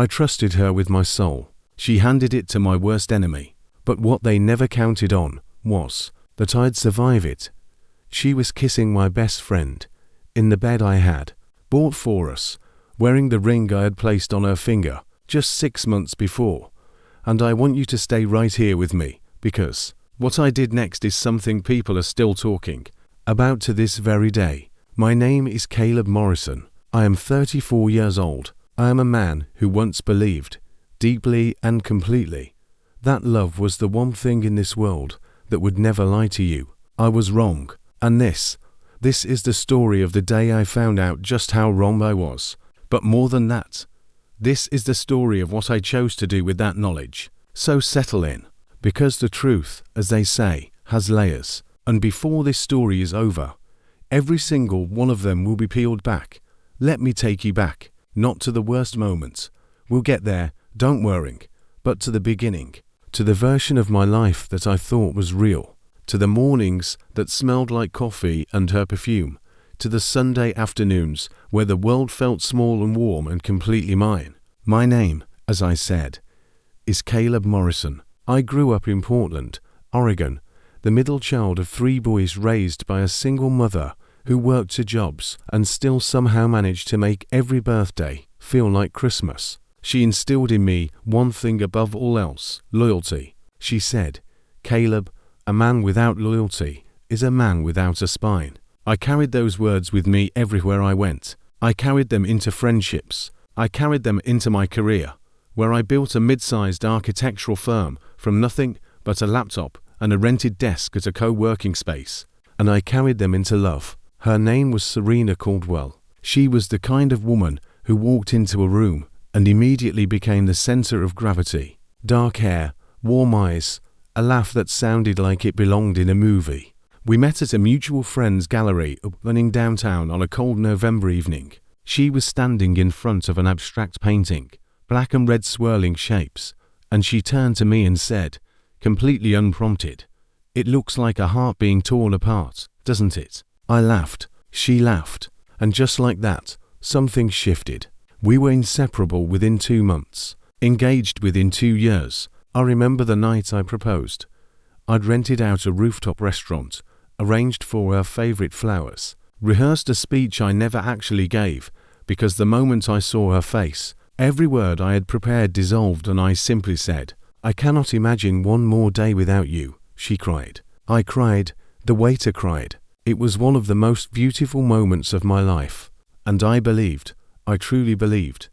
I trusted her with my soul. She handed it to my worst enemy. But what they never counted on was that I'd survive it. She was kissing my best friend in the bed I had bought for us, wearing the ring I had placed on her finger just 6 months before. And I want you to stay right here with me, because what I did next is something people are still talking about to this very day. My name is Caleb Morrison. I am 34 years old. I am a man who once believed, deeply and completely, that love was the one thing in this world that would never lie to you. I was wrong. And this is the story of the day I found out just how wrong I was. But more than that, this is the story of what I chose to do with that knowledge. So settle in, because the truth, as they say, has layers. And before this story is over, every single one of them will be peeled back. Let me take you back, not to the worst moments. We'll get there, don't worry, but to the beginning, to the version of my life that I thought was real, to the mornings that smelled like coffee and her perfume, to the Sunday afternoons where the world felt small and warm and completely mine. My name, as I said, is Caleb Morrison. I grew up in Portland, Oregon, the middle child of 3 boys raised by a single mother who worked 2 jobs and still somehow managed to make every birthday feel like Christmas. She instilled in me one thing above all else: loyalty. She said, "Caleb, a man without loyalty is a man without a spine." I carried those words with me everywhere I went. I carried them into friendships. I carried them into my career, where I built a mid-sized architectural firm from nothing but a laptop and a rented desk at a co-working space. And I carried them into love. Her name was Serena Caldwell. She was the kind of woman who walked into a room and immediately became the center of gravity. Dark hair, warm eyes, a laugh that sounded like it belonged in a movie. We met at a mutual friend's gallery running downtown on a cold November evening. She was standing in front of an abstract painting, black and red swirling shapes, and she turned to me and said, completely unprompted, "It looks like a heart being torn apart, doesn't it?" I laughed, she laughed, and just like that, something shifted. We were inseparable within 2 months, engaged within 2 years. I remember the night I proposed. I'd rented out a rooftop restaurant, arranged for her favorite flowers, rehearsed a speech I never actually gave, because the moment I saw her face, every word I had prepared dissolved and I simply said, "I cannot imagine one more day without you." She cried. I cried. The waiter cried. It was one of the most beautiful moments of my life, and I believed, I truly believed,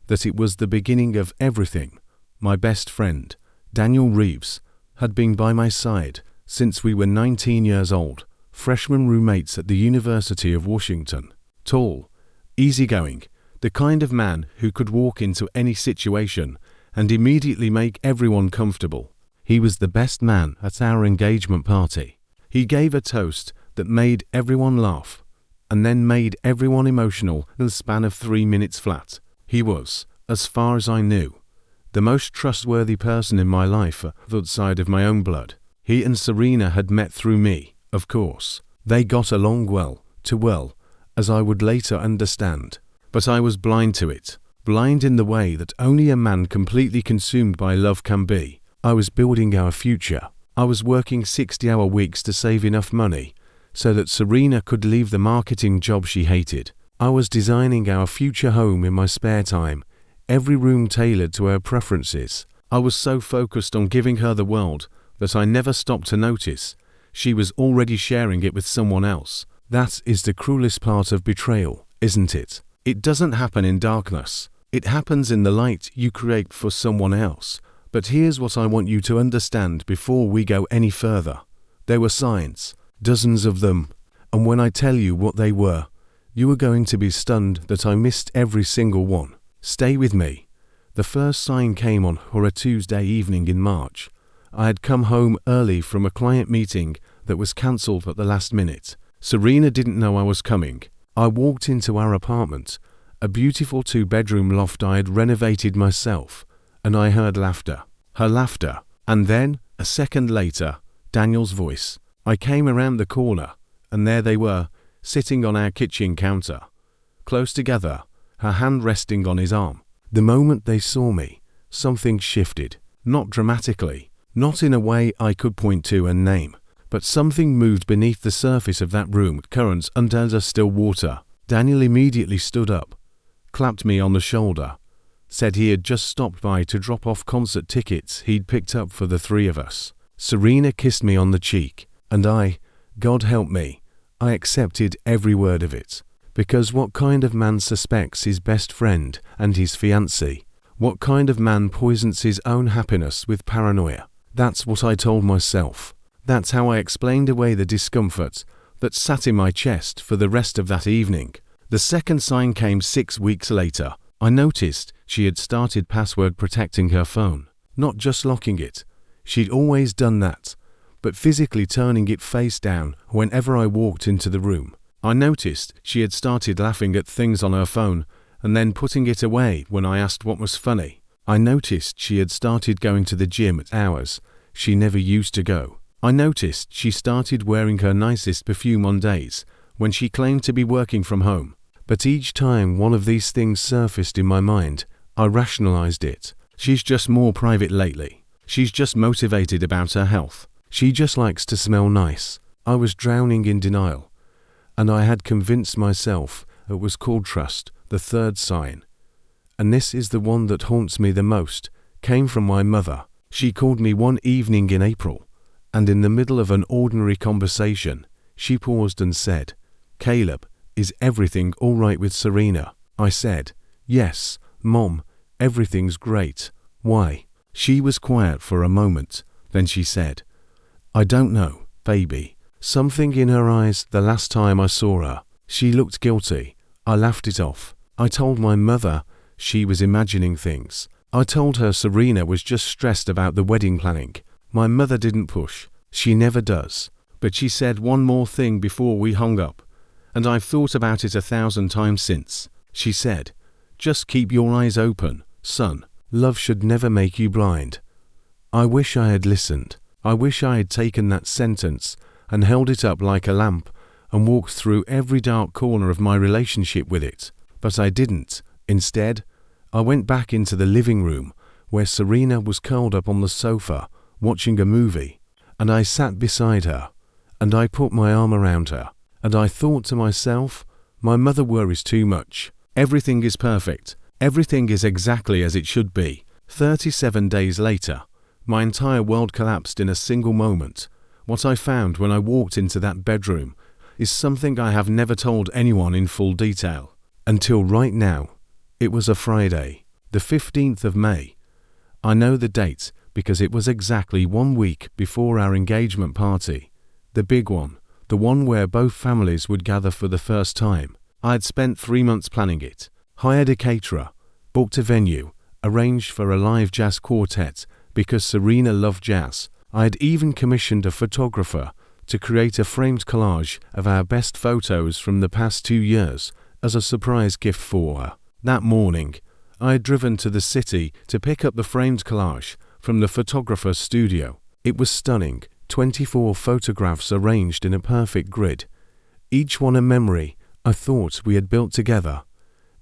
that it was the beginning of everything. My best friend, Daniel Reeves, had been by my side since we were 19 years old, freshman roommates at the University of Washington. Tall, easygoing, the kind of man who could walk into any situation and immediately make everyone comfortable. He was the best man at our engagement party. He gave a toast that made everyone laugh, and then made everyone emotional in the span of 3 minutes flat. He was, as far as I knew, the most trustworthy person in my life outside of my own blood. He and Serena had met through me, of course. They got along well, too well, as I would later understand. But I was blind to it, blind in the way that only a man completely consumed by love can be. I was building our future. I was working 60-hour weeks to save enough money so that Serena could leave the marketing job she hated. I was designing our future home in my spare time, every room tailored to her preferences. I was so focused on giving her the world that I never stopped to notice she was already sharing it with someone else. That is the cruelest part of betrayal, isn't it? It doesn't happen in darkness. It happens in the light you create for someone else. But here's what I want you to understand before we go any further. There were signs, dozens of them, and when I tell you what they were, you are going to be stunned that I missed every single one. Stay with me. The first sign came on a Tuesday evening in March. I had come home early from a client meeting that was cancelled at the last minute. Serena didn't know I was coming. I walked into our apartment, a beautiful 2-bedroom loft I had renovated myself, and I heard laughter. Her laughter. And then, a second later, Daniel's voice. I came around the corner, and there they were, sitting on our kitchen counter, close together, her hand resting on his arm. The moment they saw me, something shifted. Not dramatically, not in a way I could point to and name, but something moved beneath the surface of that room, currents under the still water. Daniel immediately stood up, clapped me on the shoulder, said he had just stopped by to drop off concert tickets he'd picked up for the three of us. Serena kissed me on the cheek, and God help me, I accepted every word of it. Because what kind of man suspects his best friend and his fiancée? What kind of man poisons his own happiness with paranoia? That's what I told myself. That's how I explained away the discomfort that sat in my chest for the rest of that evening. The second sign came 6 weeks later. I noticed she had started password protecting her phone. Not just locking it. She'd always done that, but physically turning it face down whenever I walked into the room. I noticed she had started laughing at things on her phone and then putting it away when I asked what was funny. I noticed she had started going to the gym at hours she never used to go. I noticed she started wearing her nicest perfume on days when she claimed to be working from home. But each time one of these things surfaced in my mind, I rationalized it. She's just more private lately. She's just motivated about her health. She just likes to smell nice. I was drowning in denial, and I had convinced myself it was called trust. The third sign, and this is the one that haunts me the most, came from my mother. She called me one evening in April, and in the middle of an ordinary conversation, she paused and said, "Caleb, is everything all right with Serena?" I said, "Yes, Mom, everything's great. Why?" She was quiet for a moment, then she said, "I don't know, baby." Something in her eyes the last time I saw her. She looked guilty. I laughed it off. I told my mother she was imagining things. I told her Serena was just stressed about the wedding planning. My mother didn't push. She never does. But she said one more thing before we hung up, and I've thought about it 1,000 times since. She said, "Just keep your eyes open, son. Love should never make you blind." I wish I had listened. I wish I had taken that sentence and held it up like a lamp and walked through every dark corner of my relationship with it. But I didn't. Instead, I went back into the living room where Serena was curled up on the sofa watching a movie, and I sat beside her, and I put my arm around her, and I thought to myself, my mother worries too much. Everything is perfect. Everything is exactly as it should be. 37 days later, my entire world collapsed in a single moment. What I found when I walked into that bedroom is something I have never told anyone in full detail. Until right now. It was a Friday, the 15th of May. I know the date because it was exactly 1 week before our engagement party. The big one, the one where both families would gather for the first time. I had spent 3 months planning it, hired a caterer, booked a venue, arranged for a live jazz quartet because Serena loved jazz. I had even commissioned a photographer to create a framed collage of our best photos from the past 2 years as a surprise gift for her. That morning, I had driven to the city to pick up the framed collage from the photographer's studio. It was stunning, 24 photographs arranged in a perfect grid. Each one a memory I thought we had built together.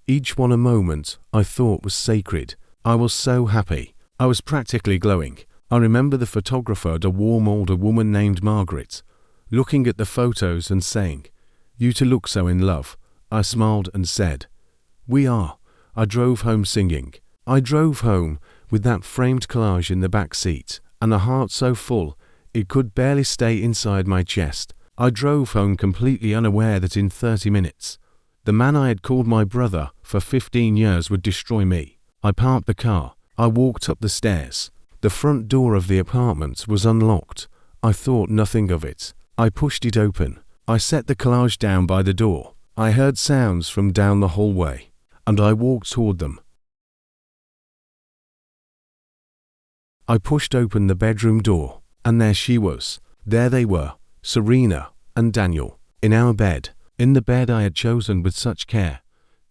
Each one a moment I thought was sacred. I was so happy. I was practically glowing. I remember the photographer, a warm older woman named Margaret, looking at the photos and saying, "You two look so in love." I smiled and said, "We are." I drove home singing. I drove home with that framed collage in the back seat and a heart so full it could barely stay inside my chest. I drove home completely unaware that in 30 minutes, the man I had called my brother for 15 years would destroy me. I parked the car. I walked up the stairs. The front door of the apartment was unlocked. I thought nothing of it. I pushed it open. I set the collage down by the door. I heard sounds from down the hallway, and I walked toward them. I pushed open the bedroom door, and there she was. There they were, Serena and Daniel, in our bed, in the bed I had chosen with such care,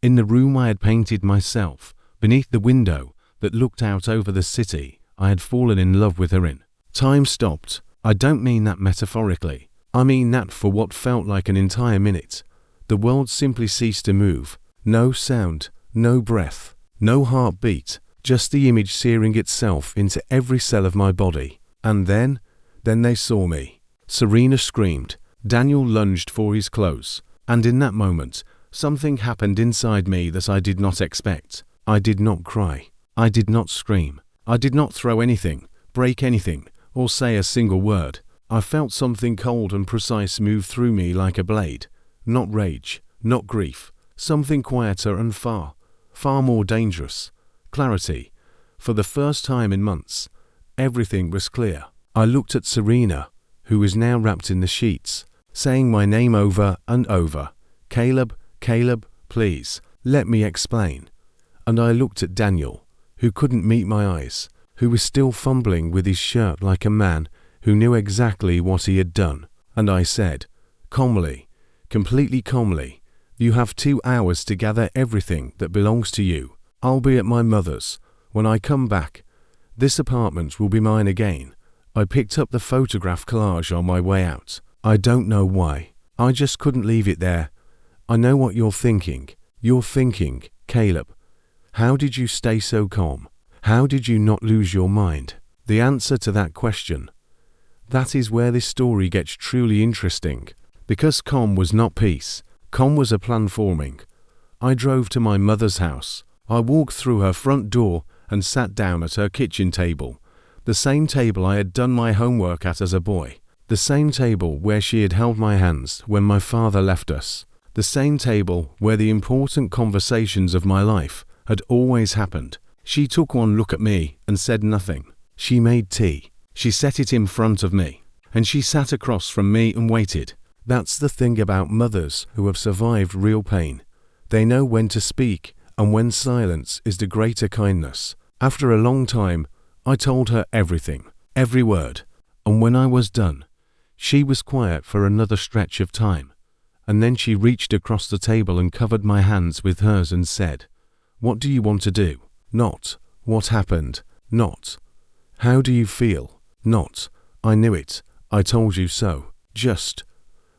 in the room I had painted myself, beneath the window that looked out over the city I had fallen in love with her in. Time stopped. I don't mean that metaphorically. I mean that for what felt like an entire minute. The world simply ceased to move. No sound, no breath, No heartbeat, just the image searing itself into every cell of my body. And then they saw me. Serena screamed. Daniel lunged for his clothes. And in that moment, something happened inside me that I did not expect. I did not cry. I did not scream. I did not throw anything, break anything, or say a single word. I felt something cold and precise move through me like a blade. Not rage, not grief. Something quieter and far more dangerous. Clarity. For the first time in months, everything was clear. I looked at Serena, who was now wrapped in the sheets, saying my name over and over. Caleb, Caleb, please, let me explain. And I looked at Daniel, who couldn't meet my eyes, who was still fumbling with his shirt like a man who knew exactly what he had done. And I said, calmly, completely calmly, you have 2 hours to gather everything that belongs to you. I'll be at my mother's. When I come back, this apartment will be mine again. I picked up the photograph collage on my way out. I don't know why. I just couldn't leave it there. I know what you're thinking. You're thinking, Caleb, how did you stay so calm? How did you not lose your mind? The answer to that question. That is where this story gets truly interesting. Because calm was not peace. Calm was a plan forming. I drove to my mother's house. I walked through her front door and sat down at her kitchen table. The same table I had done my homework at as a boy. The same table where she had held my hands when my father left us. The same table where the important conversations of my life had always happened. She took one look at me and said nothing. She made tea. She set it in front of me. And she sat across from me and waited. That's the thing about mothers who have survived real pain. They know when to speak and when silence is the greater kindness. After a long time, I told her everything, every word. And when I was done, she was quiet for another stretch of time. And then she reached across the table and covered my hands with hers and said, "What do you want to do?" Not, "What happened?" Not, "How do you feel?" Not, "I knew it, I told you so." Just,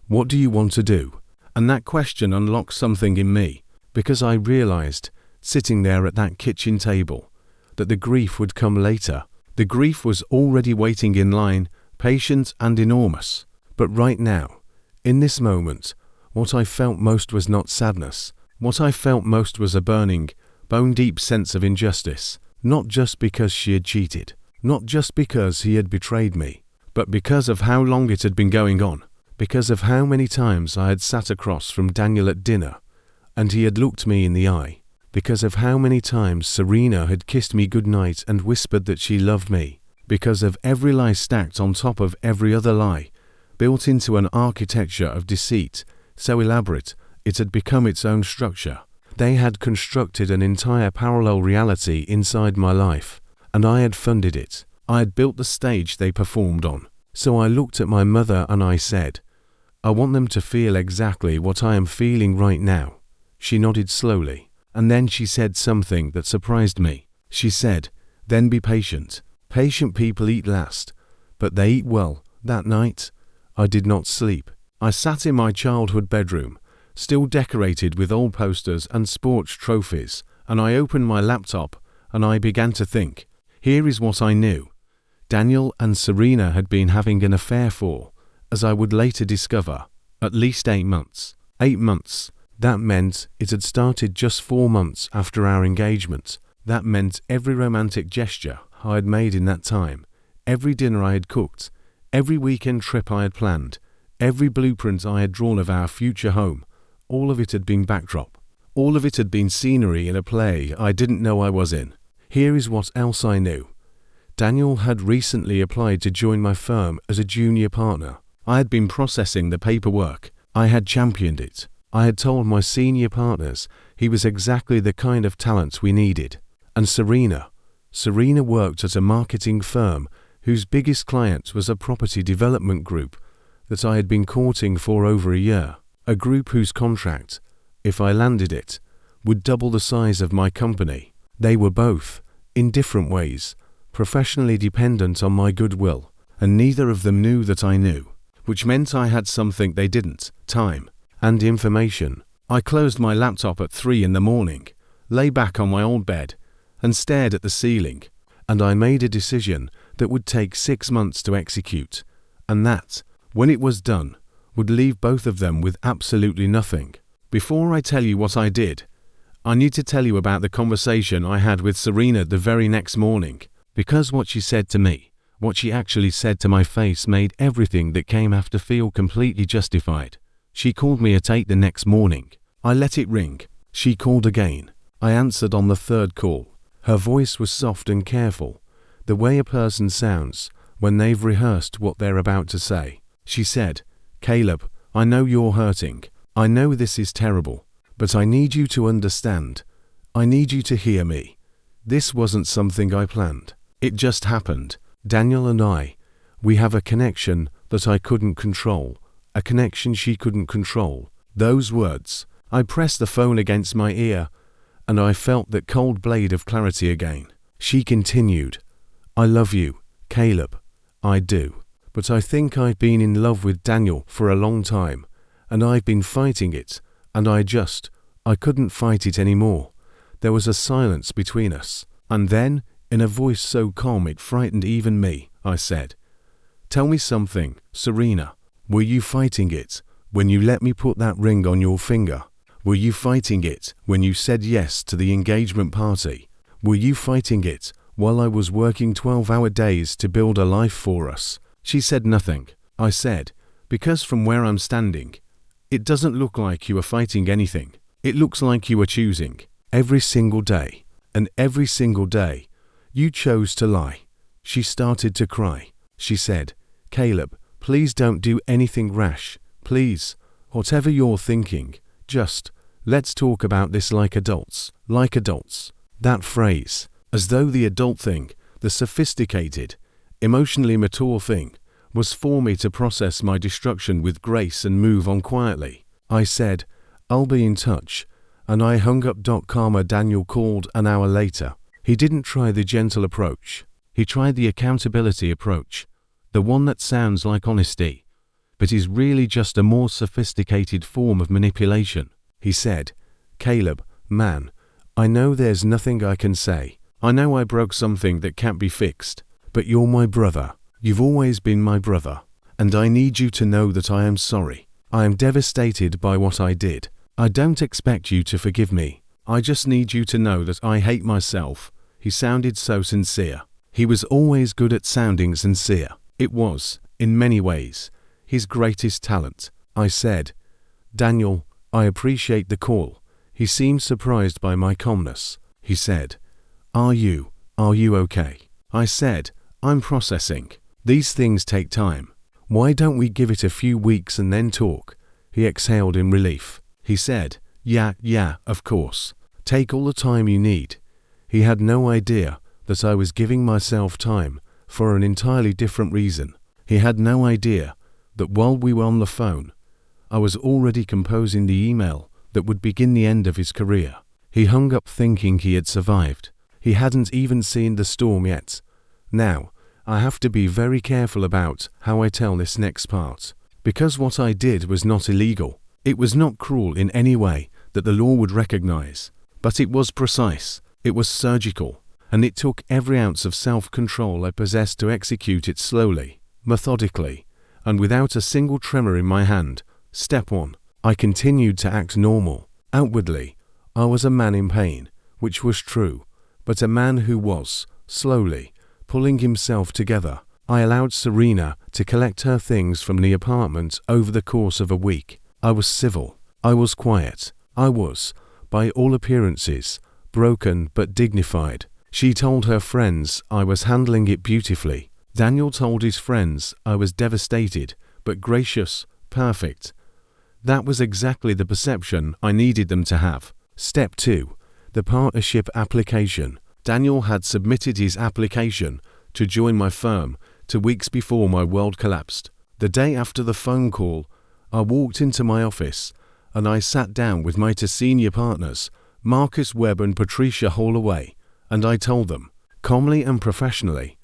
"What do you want to do?" And that question unlocked something in me, because I realized, sitting there at that kitchen table, that the grief would come later. The grief was already waiting in line, patient and enormous. But right now, in this moment, what I felt most was not sadness. What I felt most was a burning, bone-deep sense of injustice. Not just because she had cheated, not just because he had betrayed me, but because of how long it had been going on. Because of how many times I had sat across from Daniel at dinner, and he had looked me in the eye. Because of how many times Serena had kissed me goodnight and whispered that she loved me. Because of every lie stacked on top of every other lie, built into an architecture of deceit, so elaborate it had become its own structure. They had constructed an entire parallel reality inside my life, and I had funded it. I had built the stage they performed on. So I looked at my mother and I said, "I want them to feel exactly what I am feeling right now." She nodded slowly, and then she said something that surprised me. She said, "Then be patient. Patient people eat last, but they eat well." That night, I did not sleep. I sat in my childhood bedroom, still decorated with old posters and sports trophies, and I opened my laptop and I began to think. Here is what I knew. Daniel and Serena had been having an affair for, as I would later discover, at least 8 months. 8 months. That meant it had started just 4 months after our engagement. That meant every romantic gesture I had made in that time, every dinner I had cooked, every weekend trip I had planned, every blueprint I had drawn of our future home, all of it had been backdrop. All of it had been scenery in a play I didn't know I was in. Here is what else I knew. Daniel had recently applied to join my firm as a junior partner. I had been processing the paperwork. I had championed it. I had told my senior partners he was exactly the kind of talent we needed. And Serena worked at a marketing firm whose biggest client was a property development group that I had been courting for over a year. A group whose contract, if I landed it, would double the size of my company. They were both, in different ways, professionally dependent on my goodwill, and neither of them knew that I knew, which meant I had something they didn't, time and information. I closed my laptop at 3 in the morning, lay back on my old bed, and stared at the ceiling. And I made a decision that would take 6 months to execute, and that, when it was done, would leave both of them with absolutely nothing. Before I tell you what I did, I need to tell you about the conversation I had with Serena the very next morning, because what she said to me, what she actually said to my face, made everything that came after feel completely justified. She called me at 8 the next morning. I let it ring. She called again. I answered on the third call. Her voice was soft and careful, the way a person sounds when they've rehearsed what they're about to say. She said, "Caleb, I know you're hurting. I know this is terrible, but I need you to understand. I need you to hear me. This wasn't something I planned. It just happened. Daniel and I, we have a connection that I couldn't control, a connection she couldn't control." Those words. I pressed the phone against my ear, and I felt that cold blade of clarity again. She continued, "I love you, Caleb. I do. But I think I've been in love with Daniel for a long time, and I've been fighting it, and I couldn't fight it anymore." There was a silence between us, and then, in a voice so calm it frightened even me, I said, "Tell me something, Serena. Were you fighting it when you let me put that ring on your finger? Were you fighting it when you said yes to the engagement party? Were you fighting it while I was working 12-hour days to build a life for us?" She said nothing. I said, "Because from where I'm standing, it doesn't look like you are fighting anything. It looks like you are choosing. Every single day, and every single day, you chose to lie." She started to cry. She said, "Caleb, please don't do anything rash. Please, whatever you're thinking, just, let's talk about this like adults. Like adults." That phrase, as though the adult thing, the sophisticated, emotionally mature thing, was for me to process my destruction with grace and move on quietly. I said, "I'll be in touch," and I hung up. Karma. Daniel called an hour later. He didn't try the gentle approach. He tried the accountability approach, the one that sounds like honesty, but is really just a more sophisticated form of manipulation. He said, "Caleb, man, I know there's nothing I can say. I know I broke something that can't be fixed, but you're my brother. You've always been my brother, and I need you to know that I am sorry. I am devastated by what I did. I don't expect you to forgive me. I just need you to know that I hate myself." He sounded so sincere. He was always good at sounding sincere. It was, in many ways, his greatest talent. I said, "Daniel, I appreciate the call." He seemed surprised by my calmness. He said, Are you okay?" I said, "I'm processing. These things take time. Why don't we give it a few weeks and then talk?" He exhaled in relief. He said, Yeah, of course. Take all the time you need." He had no idea that I was giving myself time for an entirely different reason. He had no idea that while we were on the phone, I was already composing the email that would begin the end of his career. He hung up thinking he had survived. He hadn't even seen the storm yet. Now, I have to be very careful about how I tell this next part, because what I did was not illegal. It was not cruel in any way that the law would recognize, but it was precise, it was surgical, and it took every ounce of self-control I possessed to execute it slowly, methodically, and without a single tremor in my hand. Step 1. I continued to act normal. Outwardly, I was a man in pain, which was true, but a man who was, slowly, pulling himself together. I allowed Serena to collect her things from the apartment over the course of a week. I was civil. I was quiet. I was, by all appearances, broken but dignified. She told her friends I was handling it beautifully. Daniel told his friends I was devastated, but gracious, perfect. That was exactly the perception I needed them to have. Step 2. The partnership application. Daniel had submitted his application to join my firm 2 weeks before my world collapsed. The day after the phone call, I walked into my office and I sat down with my 2 senior partners, Marcus Webb and Patricia Holloway, and I told them, calmly and professionally,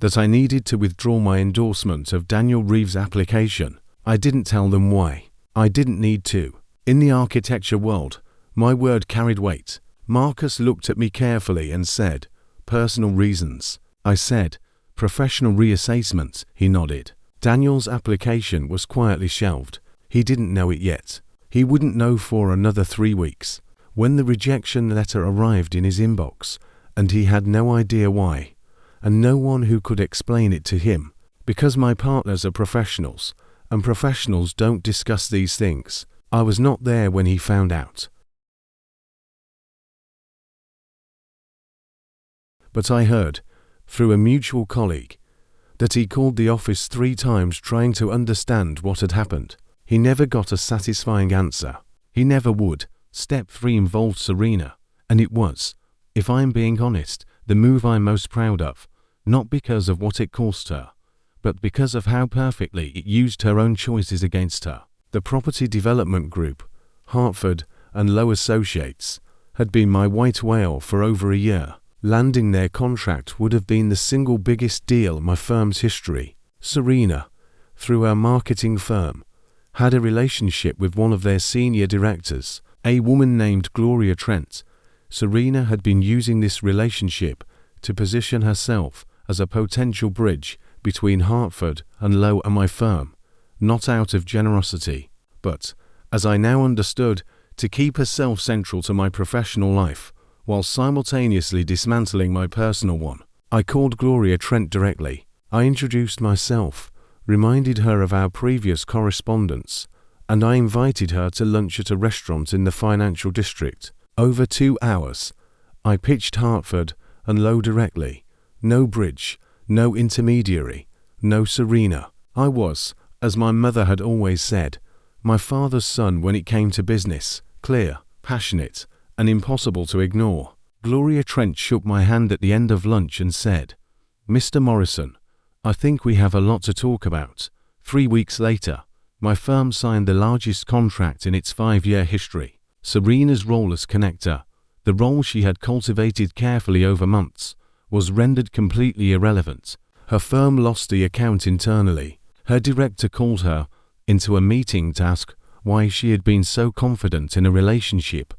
that I needed to withdraw my endorsement of Daniel Reeves' application. I didn't tell them why. I didn't need to. In the architecture world, my word carried weight. Marcus looked at me carefully and said, "Personal reasons." I said, "Professional reassessment." He nodded. Daniel's application was quietly shelved. He didn't know it yet. He wouldn't know for another 3 weeks. When the rejection letter arrived in his inbox, and he had no idea why, and no one who could explain it to him, because my partners are professionals, and professionals don't discuss these things. I was not there when he found out. But I heard, through a mutual colleague, that he called the office 3 times trying to understand what had happened. He never got a satisfying answer. He never would. Step 3 involved Serena, and it was, if I'm being honest, the move I'm most proud of, not because of what it cost her, but because of how perfectly it used her own choices against her. The property development group, Hartford and Lowe Associates, had been my white whale for over a year. Landing their contract would have been the single biggest deal in my firm's history. Serena, through her marketing firm, had a relationship with one of their senior directors, a woman named Gloria Trent. Serena had been using this relationship to position herself as a potential bridge between Hartford and Lowe and my firm, not out of generosity, but, as I now understood, to keep herself central to my professional life, while simultaneously dismantling my personal one. I called Gloria Trent directly. I introduced myself, reminded her of our previous correspondence, and I invited her to lunch at a restaurant in the financial district. Over 2 hours, I pitched Hartford and Lowe directly. No bridge, no intermediary, no Serena. I was, as my mother had always said, my father's son when it came to business, clear, passionate, and impossible to ignore. Gloria Trent shook my hand at the end of lunch and said, "Mr. Morrison, I think we have a lot to talk about." 3 weeks later, my firm signed the largest contract in its 5-year history. Serena's role as connector, the role she had cultivated carefully over months, was rendered completely irrelevant. Her firm lost the account internally. Her director called her into a meeting to ask why she had been so confident in a relationship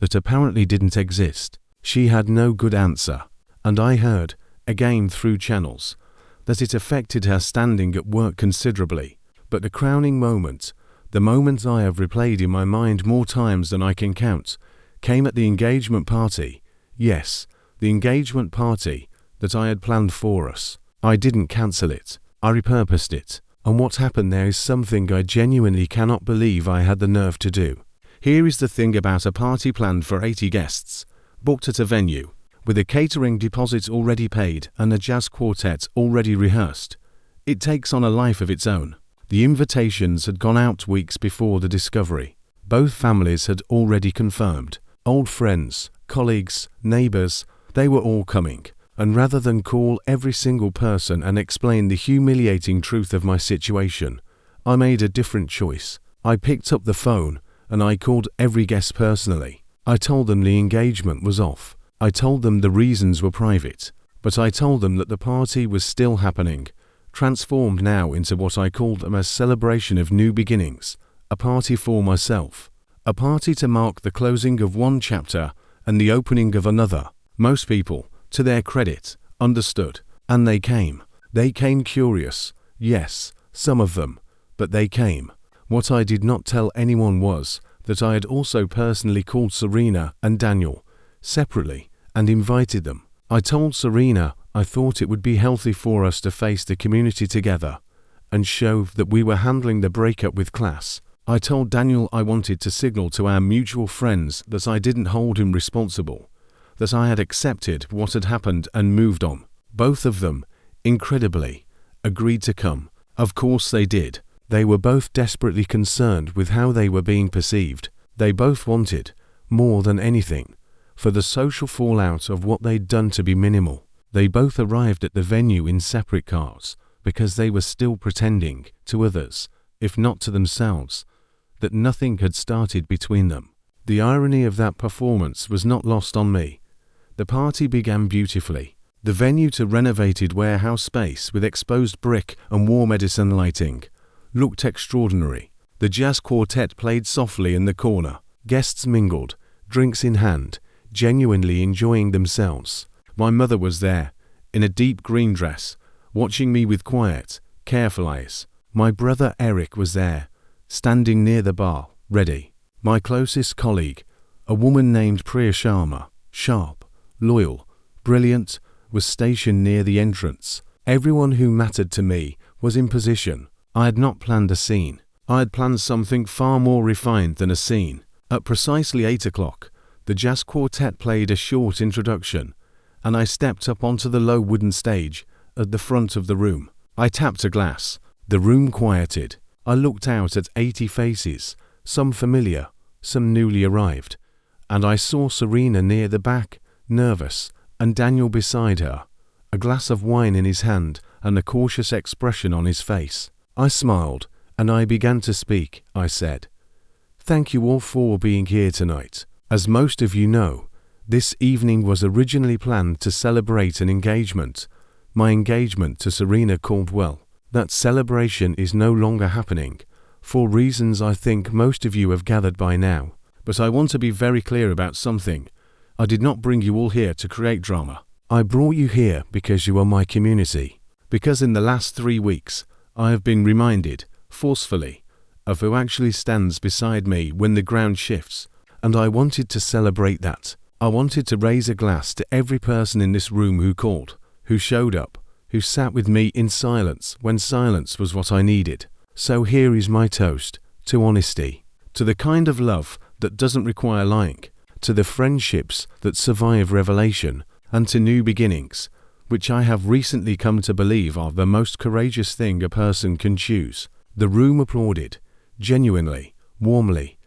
that apparently didn't exist. She had no good answer, and I heard, again through channels, that it affected her standing at work considerably. But the crowning moment, the moment I have replayed in my mind more times than I can count, came at the engagement party. Yes, the engagement party that I had planned for us. I didn't cancel it. I repurposed it. And what happened there is something I genuinely cannot believe I had the nerve to do. Here is the thing about a party planned for 80 guests, booked at a venue, with a catering deposit already paid and a jazz quartet already rehearsed. It takes on a life of its own. The invitations had gone out weeks before the discovery. Both families had already confirmed. Old friends, colleagues, neighbors, they were all coming. And rather than call every single person and explain the humiliating truth of my situation, I made a different choice. I picked up the phone and I called every guest personally. I told them the engagement was off. I told them the reasons were private, but I told them that the party was still happening, transformed now into what I called a celebration of new beginnings, a party for myself, a party to mark the closing of one chapter and the opening of another. Most people, to their credit, understood, and they came. They came curious, yes, some of them, but they came. What I did not tell anyone was that I had also personally called Serena and Daniel separately and invited them. I told Serena I thought it would be healthy for us to face the community together and show that we were handling the breakup with class. I told Daniel I wanted to signal to our mutual friends that I didn't hold him responsible, that I had accepted what had happened and moved on. Both of them, incredibly, agreed to come. Of course they did. They were both desperately concerned with how they were being perceived. They both wanted, more than anything, for the social fallout of what they'd done to be minimal. They both arrived at the venue in separate cars because they were still pretending to others, if not to themselves, that nothing had started between them. The irony of that performance was not lost on me. The party began beautifully. The venue, to renovated warehouse space with exposed brick and war medicine lighting, looked extraordinary. The jazz quartet played softly in the corner. Guests mingled, drinks in hand, genuinely enjoying themselves. My mother was there, in a deep green dress, watching me with quiet, careful eyes. My brother Eric was there, standing near the bar, ready. My closest colleague, a woman named Priya Sharma, sharp, loyal, brilliant, was stationed near the entrance. Everyone who mattered to me was in position. I had not planned a scene. I had planned something far more refined than a scene. At precisely 8 o'clock, the jazz quartet played a short introduction, and I stepped up onto the low wooden stage at the front of the room. I tapped a glass. The room quieted. I looked out at 80 faces, some familiar, some newly arrived, and I saw Serena near the back, nervous, and Daniel beside her, a glass of wine in his hand and a cautious expression on his face. I smiled, and I began to speak. I said, "Thank you all for being here tonight. As most of you know, this evening was originally planned to celebrate an engagement, my engagement to Serena Caldwell. That celebration is no longer happening, for reasons I think most of you have gathered by now. But I want to be very clear about something. I did not bring you all here to create drama. I brought you here because you are my community. Because in the last 3 weeks, I have been reminded, forcefully, of who actually stands beside me when the ground shifts, and I wanted to celebrate that. I wanted to raise a glass to every person in this room who called, who showed up, who sat with me in silence when silence was what I needed. So here is my toast, to honesty, to the kind of love that doesn't require lying, to the friendships that survive revelation, and to new beginnings, which I have recently come to believe are the most courageous thing a person can choose." The room applauded, genuinely, warmly,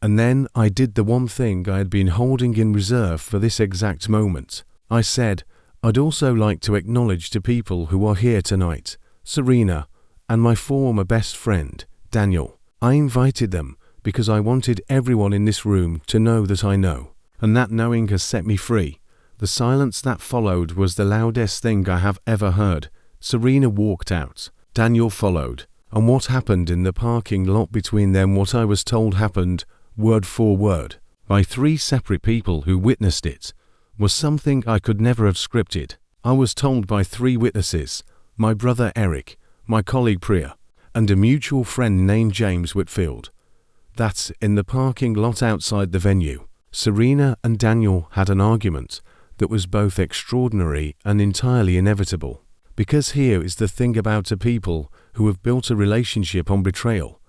and then I did the one thing I had been holding in reserve for this exact moment. I said, "I'd also like to acknowledge to people who are here tonight, Serena, and my former best friend, Daniel. I invited them because I wanted everyone in this room to know that I know, and that knowing has set me free." The silence that followed was the loudest thing I have ever heard. Serena walked out. Daniel followed. And what happened in the parking lot between them, what I was told happened, word for word, by 3 separate people who witnessed it, was something I could never have scripted. I was told by 3 witnesses, my brother Eric, my colleague Priya, and a mutual friend named James Whitfield, that in the parking lot outside the venue, Serena and Daniel had an argument that was both extraordinary and entirely inevitable. Because here is the thing about a people who have built a relationship on betrayal.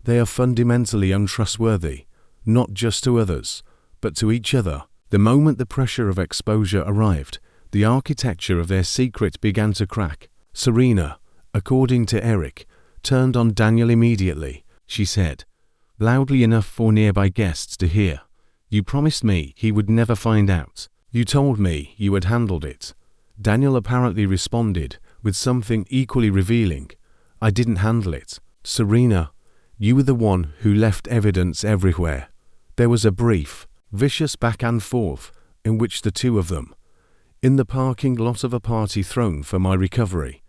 They are fundamentally untrustworthy, not just to others, but to each other. The moment the pressure of exposure arrived, the architecture of their secret began to crack. Serena, according to Eric, turned on Daniel immediately. She said, loudly enough for nearby guests to hear, "You promised me he would never find out. You told me you had handled it." Daniel apparently responded with something equally revealing, "I didn't handle it. Serena, you were the one who left evidence everywhere." There was a brief, vicious back and forth in which the two of them, in the parking lot of a party thrown for my recovery,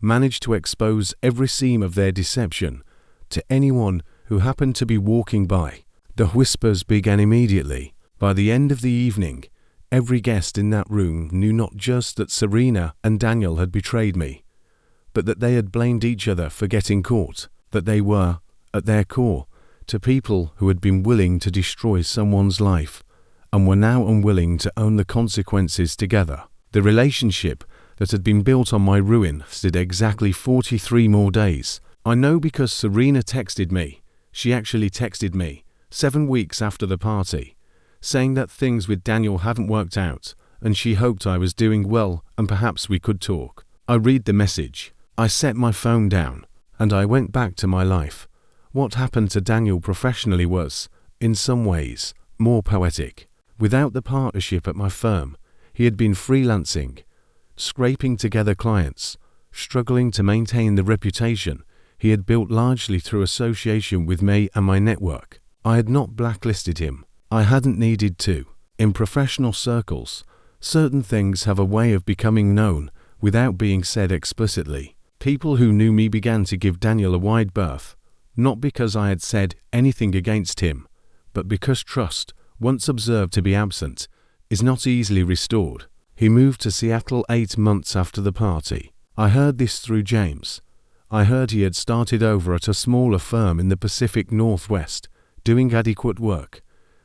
managed to expose every seam of their deception to anyone who happened to be walking by. The whispers began immediately. By the end of the evening, every guest in that room knew not just that Serena and Daniel had betrayed me, but that they had blamed each other for getting caught, that they were, at their core, to people who had been willing to destroy someone's life and were now unwilling to own the consequences together. The relationship that had been built on my ruin lasted exactly 43 more days. I know because Serena texted me. She actually texted me 7 weeks after the party, saying that things with Daniel hadn't worked out and she hoped I was doing well and perhaps we could talk. I read the message. I set my phone down and I went back to my life. What happened to Daniel professionally was, in some ways, more poetic. Without the partnership at my firm, he had been freelancing, scraping together clients, struggling to maintain the reputation he had built largely through association with me and my network. I had not blacklisted him. I hadn't needed to. In professional circles, certain things have a way of becoming known without being said explicitly. People who knew me began to give Daniel a wide berth, not because I had said anything against him, but because trust, once observed to be absent, is not easily restored. He moved to Seattle 8 months after the party. I heard this through James. I heard he had started over at a smaller firm in the Pacific Northwest, doing adequate work,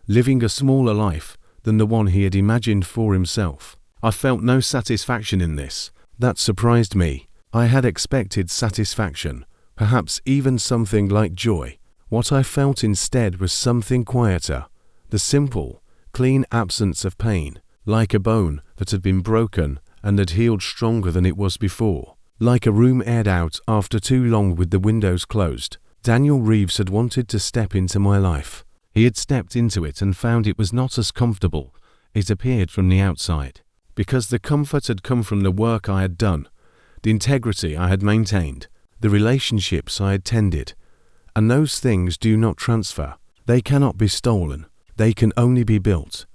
living a smaller life than the one he had imagined for himself. I felt no satisfaction in this. That surprised me. I had expected satisfaction, perhaps even something like joy. What I felt instead was something quieter, the simple, clean absence of pain, like a bone that had been broken and had healed stronger than it was before, like a room aired out after too long with the windows closed. Daniel Reeves had wanted to step into my life. He had stepped into it and found it was not as comfortable as it appeared from the outside, because the comfort had come from the work I had done, the integrity I had maintained, the relationships I had tended. And those things do not transfer. They cannot be stolen. They can only be built.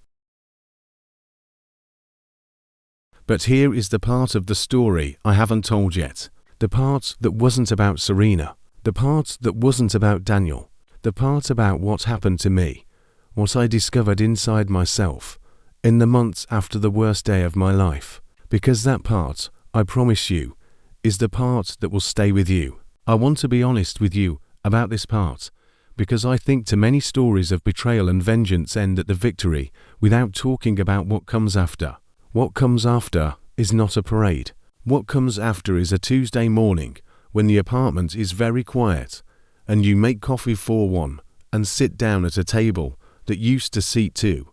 But here is the part of the story I haven't told yet. The part that wasn't about Serena. The part that wasn't about Daniel. The part about what happened to me. What I discovered inside myself in the months after the worst day of my life. Because that part, I promise you, is the part that will stay with you. I want to be honest with you about this part, because I think too many stories of betrayal and vengeance end at the victory without talking about what comes after. What comes after is not a parade. What comes after is a Tuesday morning when the apartment is very quiet and you make coffee for one and sit down at a table that used to seat two,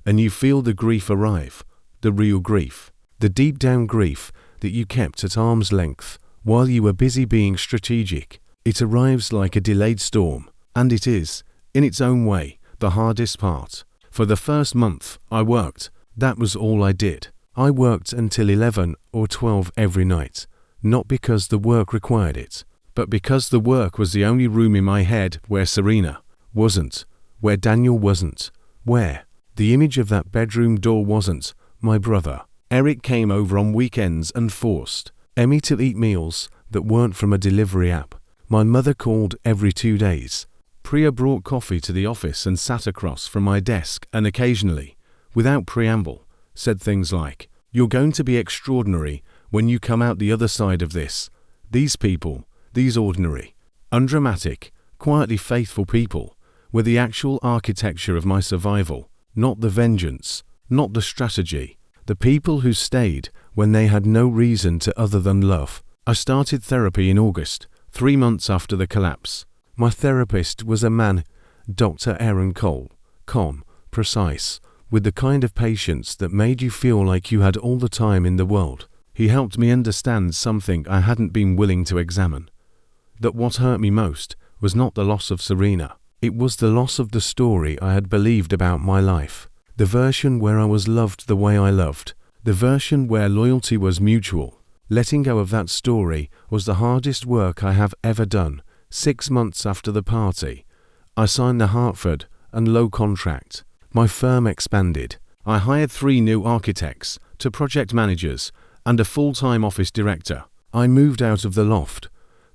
and you feel the grief arrive, the real grief, the deep down grief that you kept at arm's length while you were busy being strategic. It arrives like a delayed storm, and it is, in its own way, the hardest part. For the first month, I worked. That was all I did. I worked until 11 or 12 every night, not because the work required it, but because the work was the only room in my head where Serena wasn't, where Daniel wasn't, where the image of that bedroom door wasn't. My brother, Eric, came over on weekends and forced Emmy to eat meals that weren't from a delivery app. My mother called every 2 days. Priya brought coffee to the office and sat across from my desk and occasionally, without preamble, said things like, "You're going to be extraordinary when you come out the other side of this." These people, these ordinary, undramatic, quietly faithful people, were the actual architecture of my survival, not the vengeance, not the strategy. The people who stayed when they had no reason to other than love. I started therapy in August, 3 months after the collapse. My therapist was a man, Dr. Aaron Cole, calm, precise, with the kind of patience that made you feel like you had all the time in the world. He helped me understand something I hadn't been willing to examine. That what hurt me most was not the loss of Serena. It was the loss of the story I had believed about my life. The version where I was loved the way I loved. The version where loyalty was mutual. Letting go of that story was the hardest work I have ever done. 6 months after the party, I signed the Hartford and Low contract. My firm expanded. I hired 3 new architects, 2 project managers, and a full-time office director. I moved out of the loft,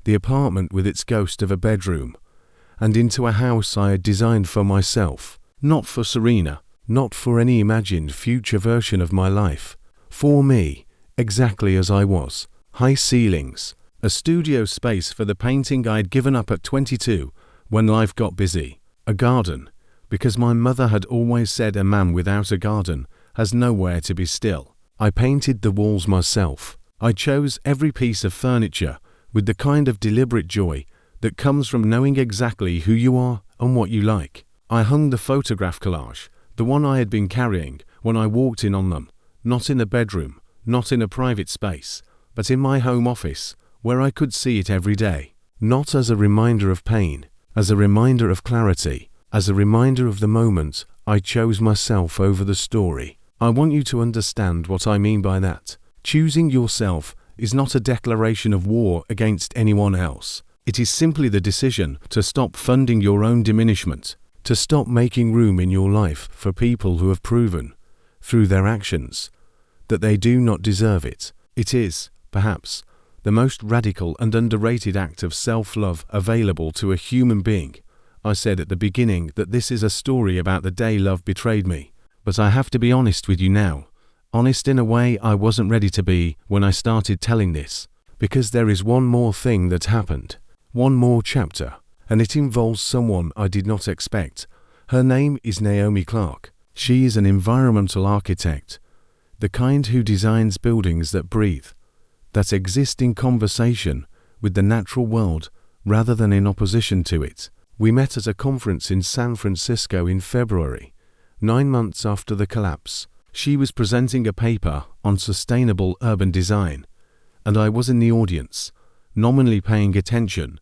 the apartment with its ghost of a bedroom, and into a house I had designed for myself, not for Serena, not for any imagined future version of my life. For me, exactly as I was. High ceilings, a studio space for the painting I'd given up at 22 when life got busy, a garden, because my mother had always said a man without a garden has nowhere to be still. I painted the walls myself. I chose every piece of furniture with the kind of deliberate joy that comes from knowing exactly who you are and what you like. I hung the photograph collage, the one I had been carrying when I walked in on them, not in a bedroom, not in a private space, but in my home office, where I could see it every day, not as a reminder of pain, as a reminder of clarity, as a reminder of the moment I chose myself over the story. I want you to understand what I mean by that. Choosing yourself is not a declaration of war against anyone else. It is simply the decision to stop funding your own diminishment, to stop making room in your life for people who have proven, through their actions, that they do not deserve it. It is, perhaps, the most radical and underrated act of self-love available to a human being. I said at the beginning that this is a story about the day love betrayed me. But I have to be honest with you now. Honest in a way I wasn't ready to be when I started telling this. Because there is one more thing that happened. One more chapter. And it involves someone I did not expect. Her name is Naomi Clark. She is an environmental architect. The kind who designs buildings that breathe, that exist in conversation with the natural world rather than in opposition to it. We met at a conference in San Francisco in February, 9 months after the collapse. She was presenting a paper on sustainable urban design, and I was in the audience, nominally paying attention,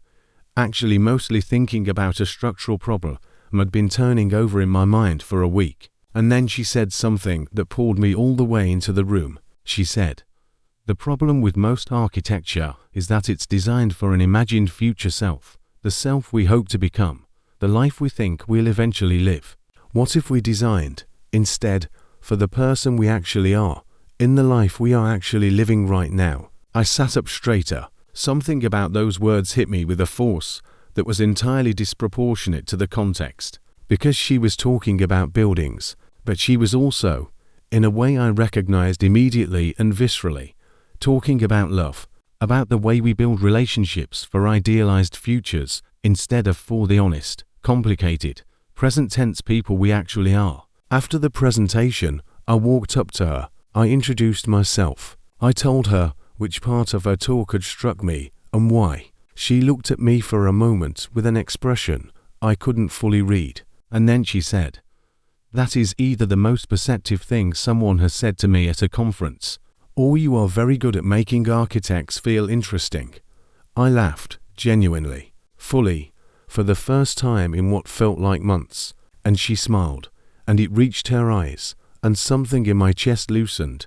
actually mostly thinking about a structural problem had been turning over in my mind for a week. And then she said something that pulled me all the way into the room. She said, "The problem with most architecture is that it's designed for an imagined future self, the self we hope to become, the life we think we'll eventually live. What if we designed, instead, for the person we actually are, in the life we are actually living right now?" I sat up straighter. Something about those words hit me with a force that was entirely disproportionate to the context. Because she was talking about buildings, but she was also, in a way I recognized immediately and viscerally, talking about love, about the way we build relationships for idealized futures instead of for the honest, complicated, present tense people we actually are. After the presentation, I walked up to her. I introduced myself. I told her which part of her talk had struck me and why. She looked at me for a moment with an expression I couldn't fully read, and then she said, "That is either the most perceptive thing someone has said to me at a conference, or you are very good at making architects feel interesting." I laughed, genuinely, fully, for the first time in what felt like months, and she smiled, and it reached her eyes, and something in my chest loosened.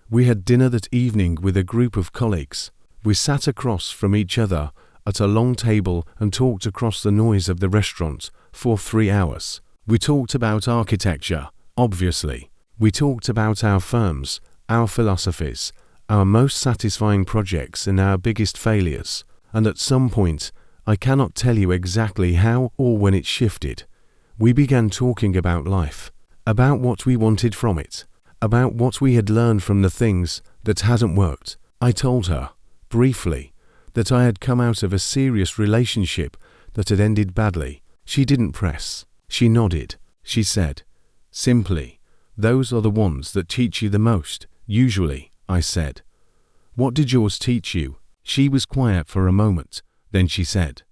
We had dinner that evening with a group of colleagues. We sat across from each other at a long table and talked across the noise of the restaurant for 3 hours. We talked about architecture, obviously. We talked about our firms, our philosophies, our most satisfying projects and our biggest failures. And at some point, I cannot tell you exactly how or when it shifted, we began talking about life, about what we wanted from it, about what we had learned from the things that hadn't worked. I told her, briefly, that I had come out of a serious relationship that had ended badly. She didn't press. She nodded. She said, simply, "Those are the ones that teach you the most, usually," I said. "What did yours teach you?" She was quiet for a moment. Then she said,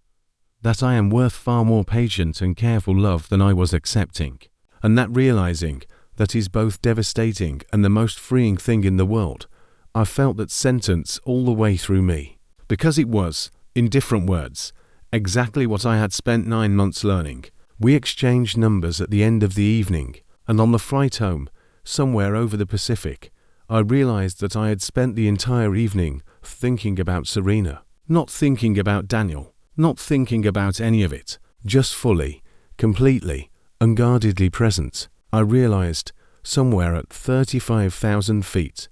"That I am worth far more patient and careful love than I was accepting. And that realizing that is both devastating and the most freeing thing in the world." I felt that sentence all the way through me. Because it was, in different words, exactly what I had spent 9 months learning. We exchanged numbers at the end of the evening, and on the flight home, somewhere over the Pacific, I realized that I had spent the entire evening thinking about Serena, not thinking about Daniel, not thinking about any of it, just fully, completely, unguardedly present. I realized, somewhere at 35,000 feet,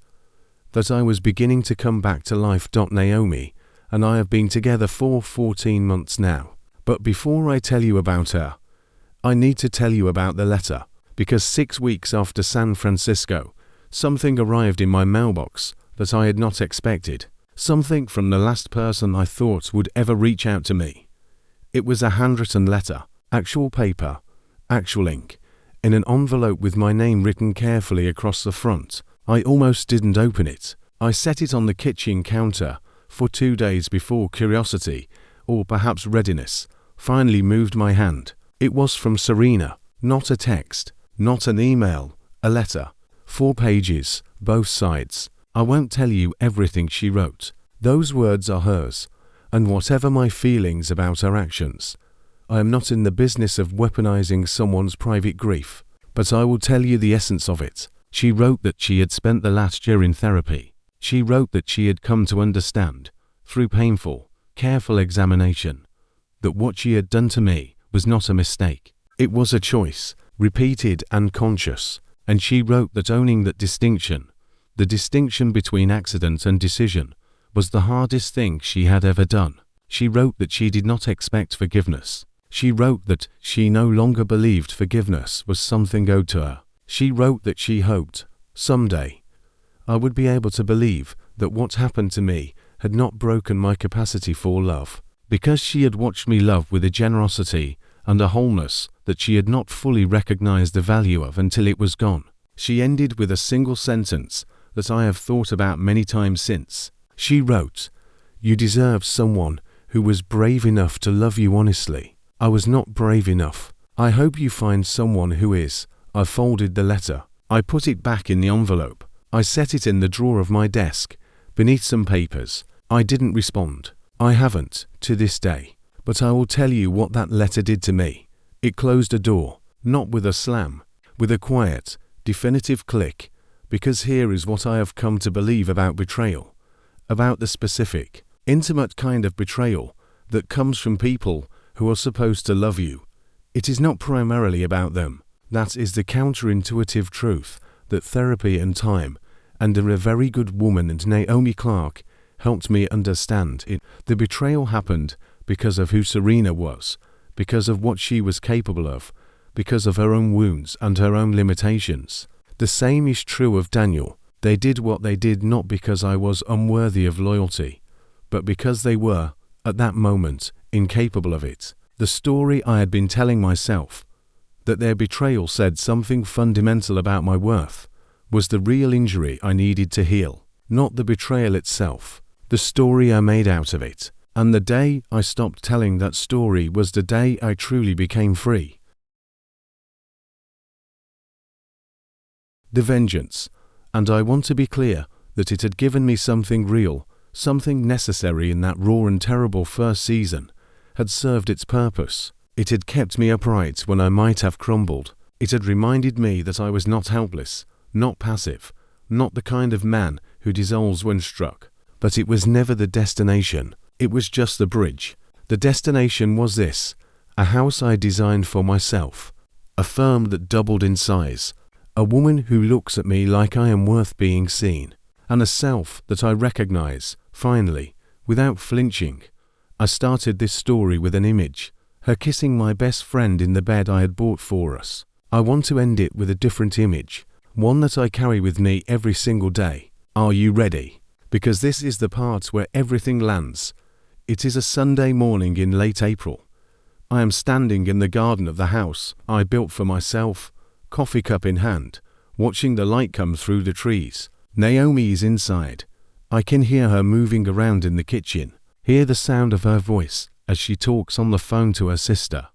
that I was beginning to come back to life. Naomi and I have been together for 14 months now. But before I tell you about her, I need to tell you about the letter, because 6 weeks after San Francisco, something arrived in my mailbox that I had not expected. Something from the last person I thought would ever reach out to me. It was a handwritten letter, actual paper, actual ink, in an envelope with my name written carefully across the front. I almost didn't open it. I set it on the kitchen counter for 2 days before curiosity, or perhaps readiness, finally moved my hand. It was from Serena, not a text, not an email, a letter. 4 pages, both sides. I won't tell you everything she wrote. Those words are hers, and whatever my feelings about her actions, I am not in the business of weaponizing someone's private grief, but I will tell you the essence of it. She wrote that she had spent the last year in therapy. She wrote that she had come to understand, through painful, careful examination, that what she had done to me was not a mistake. It was a choice, repeated and conscious, and she wrote that owning that distinction, the distinction between accident and decision, was the hardest thing she had ever done. She wrote that she did not expect forgiveness. She wrote that she no longer believed forgiveness was something owed to her. She wrote that she hoped, someday, I would be able to believe that what happened to me had not broken my capacity for love, because she had watched me love with a generosity and a wholeness that she had not fully recognized the value of until it was gone. She ended with a single sentence that I have thought about many times since. She wrote, "You deserve someone who was brave enough to love you honestly. I was not brave enough. I hope you find someone who is." I folded the letter. I put it back in the envelope. I set it in the drawer of my desk, beneath some papers. I didn't respond. I haven't, to this day. But I will tell you what that letter did to me. It closed a door, not with a slam, with a quiet, definitive click, because here is what I have come to believe about betrayal, about the specific, intimate kind of betrayal that comes from people who are supposed to love you. It is not primarily about them. That is the counterintuitive truth that therapy and time, and a very good woman and Naomi Clark helped me understand it. The betrayal happened because of who Serena was, because of what she was capable of, because of her own wounds and her own limitations. The same is true of Daniel. They did what they did not because I was unworthy of loyalty, but because they were, at that moment, incapable of it. The story I had been telling myself, that their betrayal said something fundamental about my worth, was the real injury I needed to heal, not the betrayal itself, the story I made out of it. And the day I stopped telling that story was the day I truly became free. The vengeance, and I want to be clear that it had given me something real, something necessary in that raw and terrible first season, had served its purpose. It had kept me upright when I might have crumbled. It had reminded me that I was not helpless, not passive, not the kind of man who dissolves when struck. But it was never the destination. It was just the bridge. The destination was this: a house I designed for myself, a firm that doubled in size, a woman who looks at me like I am worth being seen, and a self that I recognize, finally, without flinching. I started this story with an image, her kissing my best friend in the bed I had bought for us. I want to end it with a different image, one that I carry with me every single day. Are you ready? Because this is the part where everything lands. It is a Sunday morning in late April. I am standing in the garden of the house I built for myself, coffee cup in hand, watching the light come through the trees. Naomi is inside. I can hear her moving around in the kitchen, hear the sound of her voice as she talks on the phone to her sister,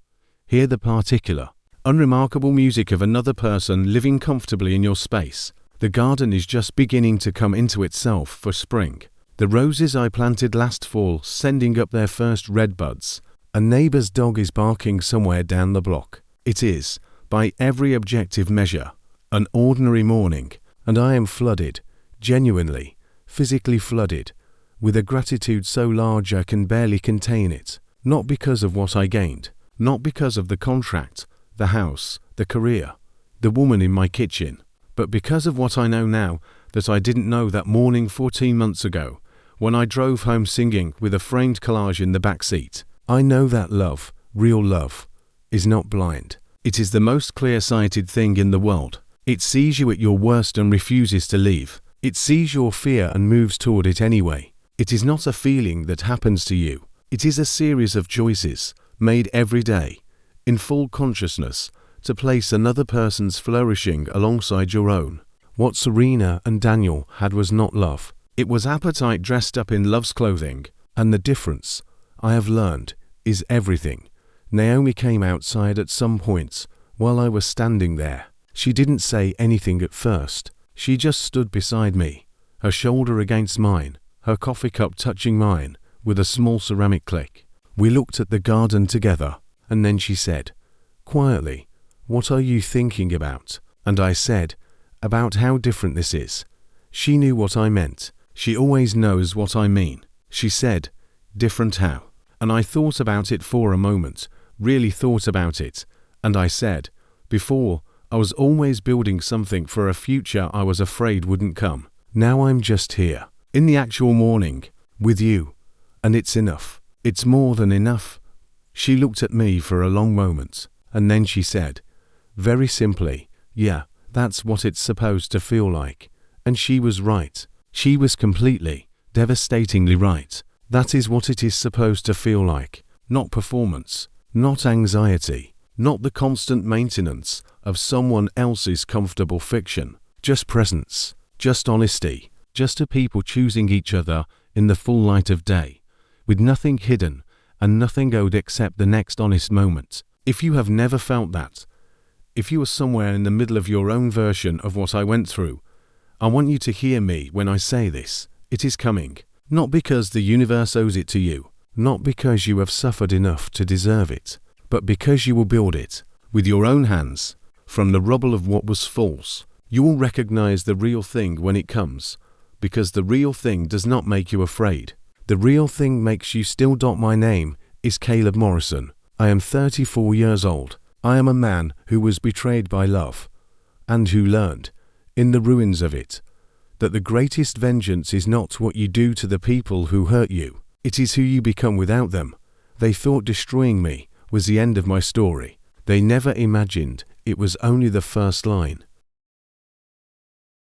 hear the particular, unremarkable music of another person living comfortably in your space. The garden is just beginning to come into itself for spring. The roses I planted last fall sending up their first red buds. A neighbor's dog is barking somewhere down the block. It is, by every objective measure, an ordinary morning, and I am flooded, genuinely, physically flooded, with a gratitude so large I can barely contain it. Not because of what I gained, not because of the contract, the house, the career, the woman in my kitchen, but because of what I know now that I didn't know that morning 14 months ago, when I drove home singing with a framed collage in the back seat. I know that love, real love, is not blind. It is the most clear-sighted thing in the world. It sees you at your worst and refuses to leave. It sees your fear and moves toward it anyway. It is not a feeling that happens to you. It is a series of choices, made every day, in full consciousness, to place another person's flourishing alongside your own. What Serena and Daniel had was not love. It was appetite dressed up in love's clothing, and the difference, I have learned, is everything. Naomi came outside at some points while I was standing there. She didn't say anything at first. She just stood beside me, her shoulder against mine, her coffee cup touching mine with a small ceramic click. We looked at the garden together, and then she said, quietly, "What are you thinking about?" And I said, "About how different this is." She knew what I meant. She always knows what I mean. She said, "Different how?" And I thought about it for a moment, really thought about it, and I said, "Before, I was always building something for a future I was afraid wouldn't come. Now I'm just here, in the actual morning, with you, and it's enough. It's more than enough." She looked at me for a long moment, and then she said, very simply, "Yeah, That's what it's supposed to feel like. And she was right. She was completely, devastatingly right. That is what it is supposed to feel like. Not performance, not anxiety, not the constant maintenance of someone else's comfortable fiction. Just presence, just honesty, just a people choosing each other in the full light of day, with nothing hidden and nothing owed except the next honest moment. If you have never felt that, if you are somewhere in the middle of your own version of what I went through, I want you to hear me when I say this. It is coming. Not because the universe owes it to you, not because you have suffered enough to deserve it, but because you will build it with your own hands from the rubble of what was false. You will recognize the real thing when it comes, because the real thing does not make you afraid. The real thing makes you still. My name is Caleb Morrison. I am 34 years old. I am a man who was betrayed by love, and who learned, in the ruins of it, that the greatest vengeance is not what you do to the people who hurt you. It is who you become without them. They thought destroying me was the end of my story. They never imagined it was only the first line.